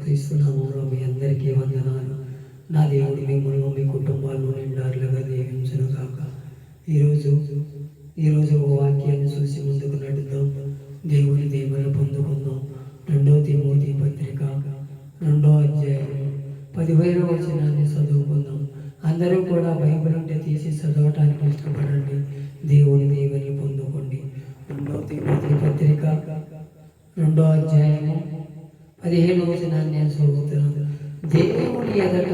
యేసుక్రీస్తు నామములో మీ అందరికీ వందనాలు. నా దేవుడు మిమ్మల్ని మీ కుటుంబాలను నిండారులుగా దీవించును గాక. ఈరోజు ఒక వాక్యాన్ని చూసి ముందుకు నడుద్దాం. దేవుని దీవెనలు పొందుకుందాం. 2 తిమోతి పత్రిక 2వ అధ్యాయం 15వ వచనాన్ని చదువుకుందాం. అందరూ కూడా బైబిల్ ఉంటే తీసి చదవటానికి ఇష్టపడండి. దేవుని దీవెనలు పొందుకోండి. 2వ తిమోతి పత్రిక 2వ అధ్యాయము 15వ వచనాన్ని నేను చదువుతున్నాను. దేవుని ఎదుట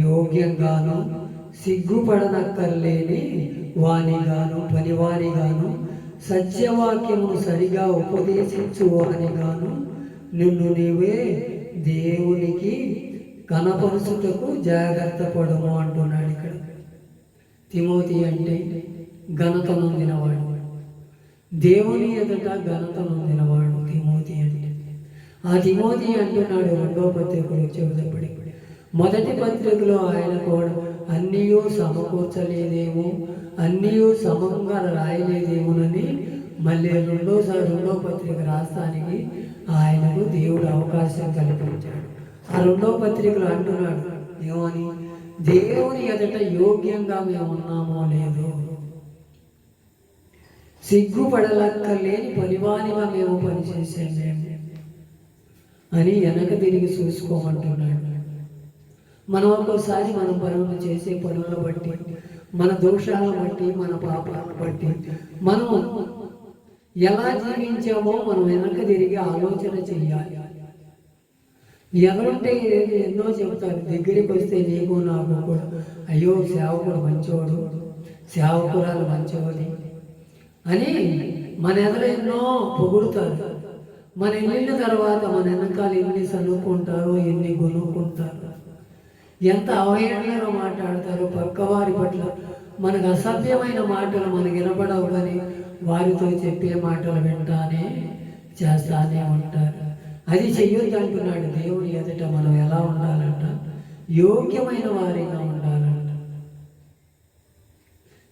యోగ్యంగాను సిగ్గుపడనక్కర్లేని వానిగాను పనివానిగాను సత్యవాక్యమును సరిగా ఉపదేశించు వానిగాను నిన్ను నీవే దేవునికి కనపరుచుటకు జాగ్రత్త పడము అంటున్నాడు. ఇక్కడ తిమోతి అంటే ఘనత నొందినవాడు, దేవుని ఎదుట ఘనత నొందినవాడు తిమోతి అంటే. ఆ తిమోతి అంటున్నాడు 2వ పత్రికలో చెబుతపడి, మొదటి పత్రికలో ఆయన కూడా అన్నీయూ సమకూర్చలేదేమో, అన్నీయూ సమంగా రాయలేదేమోనని మళ్ళీ 2వ పత్రిక రాస్తానికి ఆయనకు దేవుడు అవకాశం కల్పించాడు. ఆ 2వ పత్రికలో అంటున్నాడు ఏమని, దేవుని ఎదుట యోగ్యంగా మేము ఉన్నామో లేదో, సిగ్గుపడలక్కర్లేని పనివానిగా మేము పనిచేసాము అని వెనక తిరిగి చూసుకోమంటున్నాడు. మనం ఒక్కోసారి మనం పనులు చేసే పనులను బట్టి, మన దోషాలను బట్టి, మన పాపాలను బట్టి మనం ఎలా జీవించామో మనం వెనక తిరిగి ఆలోచన చెయ్యాలి. ఎవరుంటే ఎన్నో చెబుతారు, దగ్గరికి వస్తే నీకు నాకు కూడా అయ్యో సేవకుడు మంచివాడు, సేవకురాలు మంచివాడి అని మన ఎదురు ఎన్నో పొగుడుతారు. మన వెళ్ళిన తర్వాత మన వెనకాల ఎన్ని చదువుకుంటారో, ఎన్ని కొనుక్కుంటారో, ఎంత అవహేళనగా మాట్లాడతారో, పక్కవారి పట్ల మనకు అసభ్యమైన మాటలు మనకు వినపడవు, కానీ వారితో చెప్పే మాటలు వింటానే చేస్తానే ఉంటారు. అది చెయ్యొద్దు అంటున్నాడు. దేవుని ఎదుట మనం ఎలా ఉండాలంట, యోగ్యమైన వారిగా ఉండాలంట,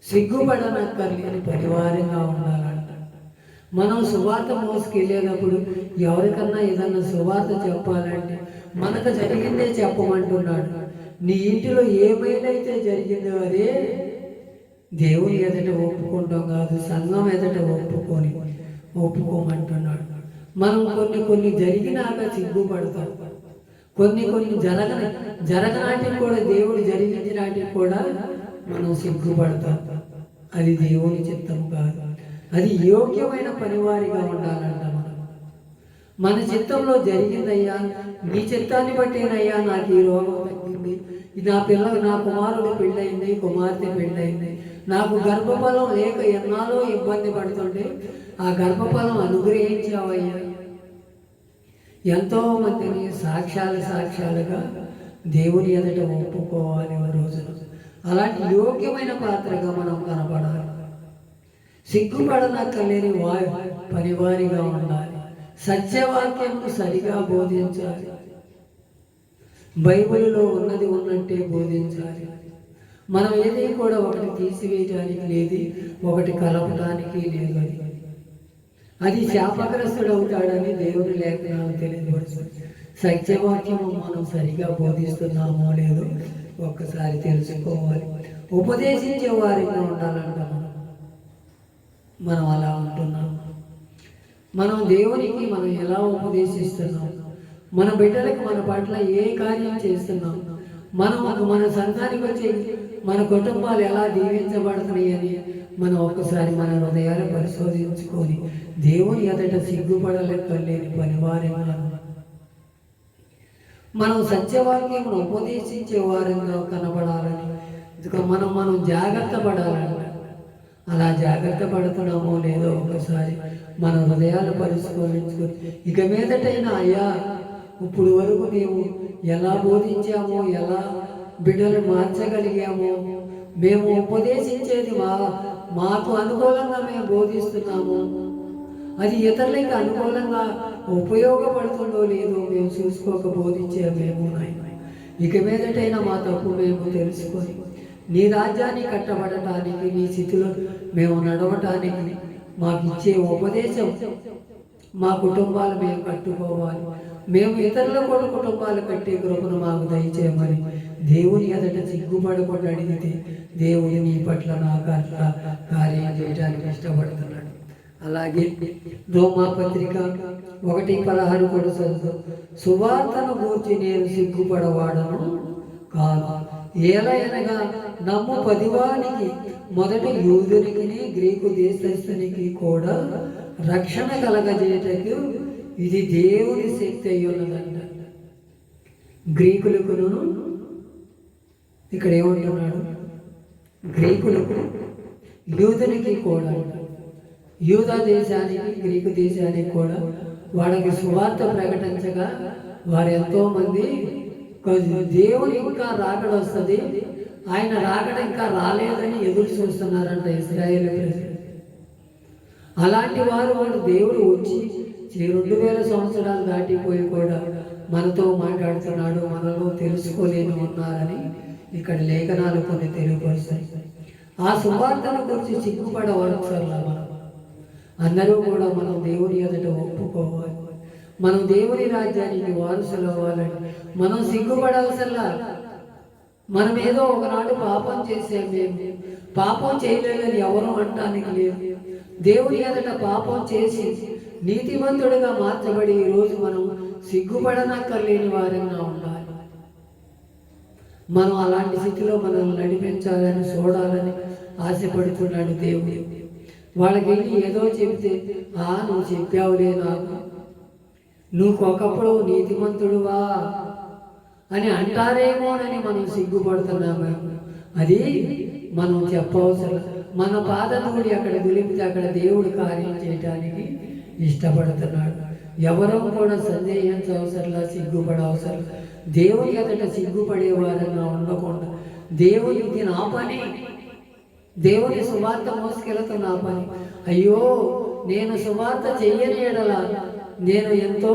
సిగ్గుపడనక్కర్లేని పరివారంగా ఉండాలంట. మనం సువార్త మోసుకెళ్ళేటప్పుడు ఎవరికన్నా ఏదన్నా సువార్త చెప్పాలంటే మనకు జరిగిందే చెప్పమంటున్నాడు. నీ ఇంటిలో ఏమైతే జరిగిందో అదే దేవుని ఎదుట ఒప్పుకుంటాం కాదు, సంఘం ఎదుట ఒప్పుకోమంటున్నాడు. మనం కొన్ని జరిగినాక సిగ్గుపడతాం, కొన్ని జరగనాటికి కూడా, దేవుడు జరిగించినాటికి కూడా మనం సిగ్గుపడతాం. అది దేవుని చిత్తం కాదు. అది యోగ్యమైన పనివారిగా ఉండాలంట. మన చిత్తంలో జరిగిందయ్యా, నీ చిత్తాన్ని బట్టేనయ్యా నాకు ఈ రోగం తగ్గింది, నా కుమారుడు పెళ్ళయింది, కుమార్తె పెళ్ళయింది, నాకు గర్భఫలం లేక ఎన్నాలో ఇబ్బంది పడుతుంటే ఆ గర్భఫలం అనుగ్రహించావయ్యా. ఎంతో మందిని సాక్ష్యాలుగా దేవుని ఎదుట ఒప్పుకోవాలి. ఓ రోజున అలాంటి యోగ్యమైన పాత్రగా మనం కనపడాలి. సిగ్గుపడనక్కర్లేని పనివారిగా ఉండాలి. సత్యవాక్యమును సరిగా బోధించాలి. బైబిల్లో ఉన్నది ఉన్నట్టే బోధించాలి. మనం ఏది కూడా ఒకటి తీసివేయడానికి లేదు, ఒకటి కలపడానికి లేదు. అది శాపగ్రస్తుడు అవుతాడని దేవుని లేఖనాలు తెలియపరుస్తుంది. సత్యవాక్యము మనం సరిగా బోధిస్తున్నామో లేదో ఒక్కసారి తెలుసుకోవాలి. ఉపదేశించే వారిగా ఉండాలంట. మనం అలా ఉంటున్నాం. మనం దేవునికి మనం ఎలా ఉపదేశిస్తున్నాం, మన బిడ్డలకు మన పట్ల ఏ కార్యం చేస్తున్నాం, మన సంఘానికి వచ్చే మన కుటుంబాలు ఎలా దీవించబడుతున్నాయి అని మనం ఒక్కసారి మన హృదయాలు పరిశోధించుకొని దేవుని ఎదుట సిగ్గుపడలేని పనివారంగా మనం సత్యవాక్యమును ఉపదేశించే వారంగా కనబడాలని మనం జాగ్రత్త పడాలంట. అలా జాగ్రత్త పడుతున్నామో లేదో ఒకసారి మన హృదయాలు పరిశోధించుకొని, ఇక మీదటైనా అయ్యా ఇప్పుడు వరకు మేము ఎలా బోధించామో, ఎలా బిడ్డలు మార్చగలిగామో, మేము ఉపదేశించేది మాకు అనుకూలంగా మేము బోధిస్తున్నాము, అది ఇతరులకి అనుకూలంగా ఉపయోగపడుతుందో లేదో మేము చూసుకోక బోధించామేమో నాయన. ఇక మీదటైనా మా తప్పు మేము తెలుసుకొని నీ రాజ్యాన్ని కట్టబడటానికి, నీ స్థితిలో మేము నడవటానికి మాకు ఇచ్చే ఉపదేశం మా కుటుంబాలు మేము కట్టుకోవాలి, మేము ఇతరుల కూడా కుటుంబాలు కట్టే కృపను మాకు దయచేయమని దేవుని ఎదుట సిగ్గుపడకుండా అడిగితే దేవుడు నీ పట్ల నాకు అట్లా కార్యం చేయడానికి ఇష్టపడుతున్నాడు. అలాగే రోమా పత్రిక 1:16 కూడా చదువు, సువార్తను గూర్చి నేను సిగ్గుపడవాడను కాదు, ఏలయనగా నమ్ము పదివానికి మొదటి యూదునికి గ్రీకు దేశస్థునికి కూడా రక్షణ కలగజేయటకు ఇది దేవుని శక్తి అయి ఉన్నదంట. గ్రీకులకును ఇక్కడ ఏమంటున్నాడు, గ్రీకులకు యూదునికి కూడా, యూదా దేశానికి గ్రీకు దేశానికి కూడా వాళ్ళకి సువార్త ప్రకటించగా వారు ఎంతో మంది దేవుని ఇంకా రాకడ వస్తుంది, ఆయన రాకడ ఇంకా రాలేదని ఎదురు చూస్తున్నారంట ఇశ్రాయేలు ప్రజలు. అలాంటి వారు దేవుడు వచ్చి 2000 సంవత్సరాలు దాటిపోయి కూడా మనతో మాట్లాడుతున్నాడు, మనలో తెలుసుకోలేని ఉన్నారని ఇక్కడ లేఖనాలు కొన్ని తెలియపరుస్తాయి. ఆ సువార్తను గురించి సిగ్గుపడవలసల్లా మనం అందరూ కూడా మనం దేవుని ఎదుట ఒప్పుకోవాలి. మనం దేవుని రాజ్యానికి వారసులు అవ్వాలని మనం సిగ్గుపడవలసల్లా. మనం ఏదో ఒకనాడు పాపం చేసే, మేము పాపం చేయలేదని ఎవరు అనటానికి లేదు. దేవుని ఎదుట పాపం చేసి నీతిమంతుడిగా మార్చబడి ఈరోజు మనం సిగ్గుపడనక్కర్లేని వారంగా ఉండాలి. మనం అలాంటి స్థితిలో మనల్ని నడిపించాలని చూడాలని ఆశపడుతున్నాడు దేవుడు. వాళ్ళకి వెళ్ళి ఏదో చెబితే నువ్వు చెప్పావులే నాకు, నువ్వు ఒకప్పుడు నీతిమంతుడువా అని అంటారేమోనని మనం సిగ్గుపడుతున్నాము. అది మనం చెప్పవసరం. మన బాధనుడి అక్కడ గులిపితే అక్కడ దేవుడు కార్యం చేయడానికి ఇష్టపడుతున్నాడు. ఎవరో కూడా సందేహించవసరంలా, సిగ్గుపడవసరం. దేవుని ఎదుట సిగ్గుపడే వారంగా ఉండకుండా దేవుని ఇది నా పని, దేవుని సువార్త మోసుకెళ్తా నా పని, అయ్యో నేను సువార్త చెయ్యని ఎడల నేను ఎంతో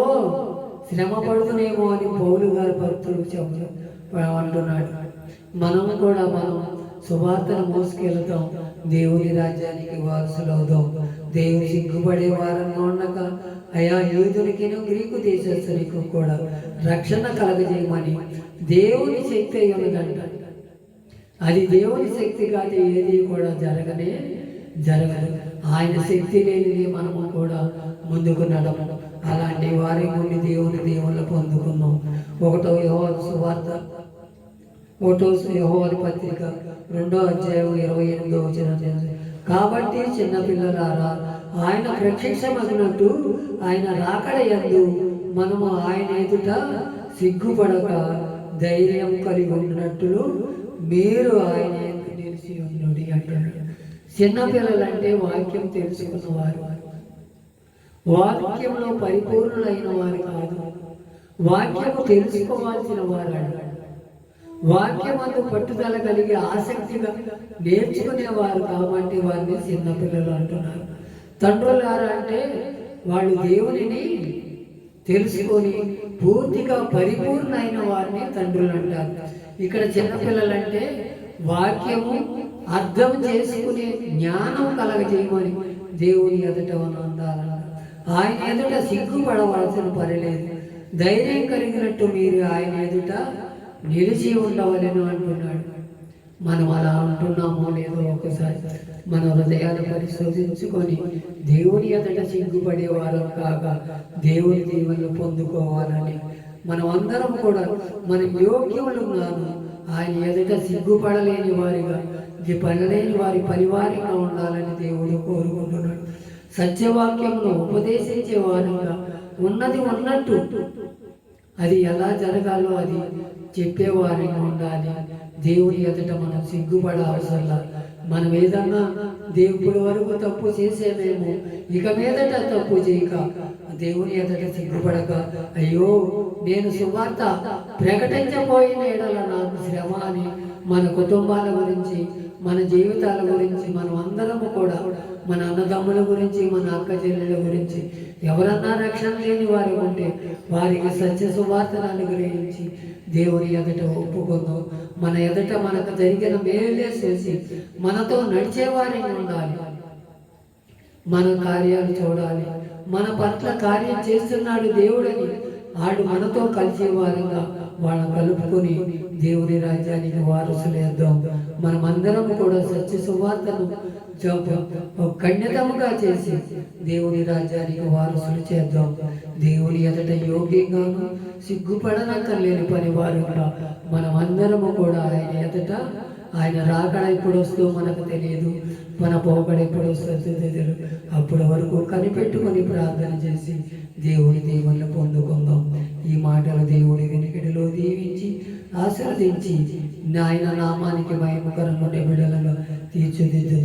శ్రమ పడుతునేమో అని పౌలు గారి భక్తులు అంటున్నాడు. మనం కూడా మనం సువార్తను మోసుకెళ్తాం, దేవుని రాజ్యానికి వారసులు అవుదాం. దేవుని సిగ్గుపడే వారంగా ఉండక అయా యూదునికి గ్రీకు దేశస్తునికి కూడా రక్షణ కలగజేయమని దేవుని శక్తి అయి ఉన్నదంట. అది దేవుని శక్తి కాదు, ఏది కూడా జరగదు. ఆయన శక్తి లేనిది మనము కూడా ముందుకు నడవడం. అలాంటి వారి నుండి దేవుని పొందుకున్నాం. 1వ యోహాను సువార్త 1వ యోహాను పత్రిక 2వ అధ్యాయం 28వ వచనం, కాబట్టి చిన్నపిల్లలారా ఆయన ప్రత్యక్షమగినట్టు ఆయన రాకడ యందు మనము ఆయన ఎదుట సిగ్గుపడక ధైర్యం కలిగి ఉన్నట్లు మీరు ఆయన యందు నిలిచి ఉన్నది అంటున్నాడు. చిన్నపిల్లలంటే వాక్యం తెలుసుకున్నవారు, వాక్యంలో పరిపూర్ణులైన వారు కాదు, వాక్యము తెలుసుకోవాల్సిన వారు, వాక్యమందు పట్టుదల కలిగి ఆసక్తిగా నేర్చుకునేవారు కాబట్టి వారిని చిన్నపిల్లలు అంటున్నారు. తండ్రులారా అంటే వాళ్ళు దేవునిని తెలుసుకొని పూర్తిగా పరిపూర్ణ అయిన వారిని తండ్రులు అంటారు. ఇక్కడ చిన్నపిల్లలంటే వాక్యము అర్థం చేసుకునే జ్ఞానం కలగజేయమని దేవుని ఎదుట ఉండాలన్నారు. ఆయన ఎదుట సిగ్గుపడవలసిన పనిలేదు, ధైర్యం కలిగినట్టు మీరు ఆయన ఎదుట నిలిచి ఉండవలను అంటున్నాడు. మనం అలా ఉంటున్నామో లేదో ఒకసారి మన హృదయాన్ని పరిశోధించుకొని దేవుని ఎదుట సిగ్గుపడేవారం కాగా దేవుని దీవెనలు పొందుకోవాలని మనం అందరం కూడా మన యోగ్యములున్నాను ఆయన ఎదుట సిగ్గుపడలేని వారిగా, పడలేని వారి పరివారంగా ఉండాలని దేవుడు కోరుకుంటున్నాడు. సత్యవాక్యంలో ఉపదేశించే వారంగా ఉన్నది ఉన్నట్టు అది ఎలా జరగాలో అది చెప్పేవారిగా ఉండాలి. దేవుని ఎదుట మనం సిగ్గుపడ అవసరంలా. మనం ఏదన్నా దేవుడి వరకు తప్పు చేసేమేమో, ఇక మీదట తప్పు చేయక దేవుని ఎదుట సిగ్గుపడక అయ్యో నేను సువార్త ప్రకటించబోయిన ఎడల నాకు శ్రమ అని మన కుటుంబాల గురించి, మన జీవితాల గురించి, మనం అందరము కూడా మన అన్నదమ్ముల గురించి, మన అక్క చెల్లెల గురించి ఎవరన్నా రక్షణ లేని వారు ఉంటే వారికి సత్య సువార్తను అనుగ్రహించి దేవుని ఎదుట ఒప్పుకుందాం. మన ఎదుట మనకు జరిగిన మేలే చేసి మనతో నడిచేవారిని ఉండాలి. మన కార్యాలు చూడాలి, మన పట్ల కార్యం చేస్తున్నాడు దేవుడని ఆడు మనతో కలిసే వారంగా వాళ్ళ కలుపుకొని దేవుని రాజ్యానికి వారసులేద్దాం. మనమందరం కూడా సత్య సువార్తను ఖండితముగా చేసి దేవుని రాజ్యానికి వారసులు చేద్దాం. దేవుని ఎదుట యోగ్యంగాను సిగ్గుపడనక్కర్లేని పని వారుగా మనమందరము కూడా ఆయన ఎదుట, ఆయన రాకడ ఎప్పుడు వస్తుందో మనకు తెలియదు, మన పోకడ ఎప్పుడు వస్తుందో తెలియదు. అప్పటి వరకు కనిపెట్టుకొని ప్రార్థన చేసి దేవుని దీవెనలు పొందుకుందాం. ఈ మాటలు దేవుడి వెనుకడిలో దీవించి ఆశీర్వదించి ఆయన నామానికి మహిమకరంగా బిడ్డలను తీర్చిదిద్దు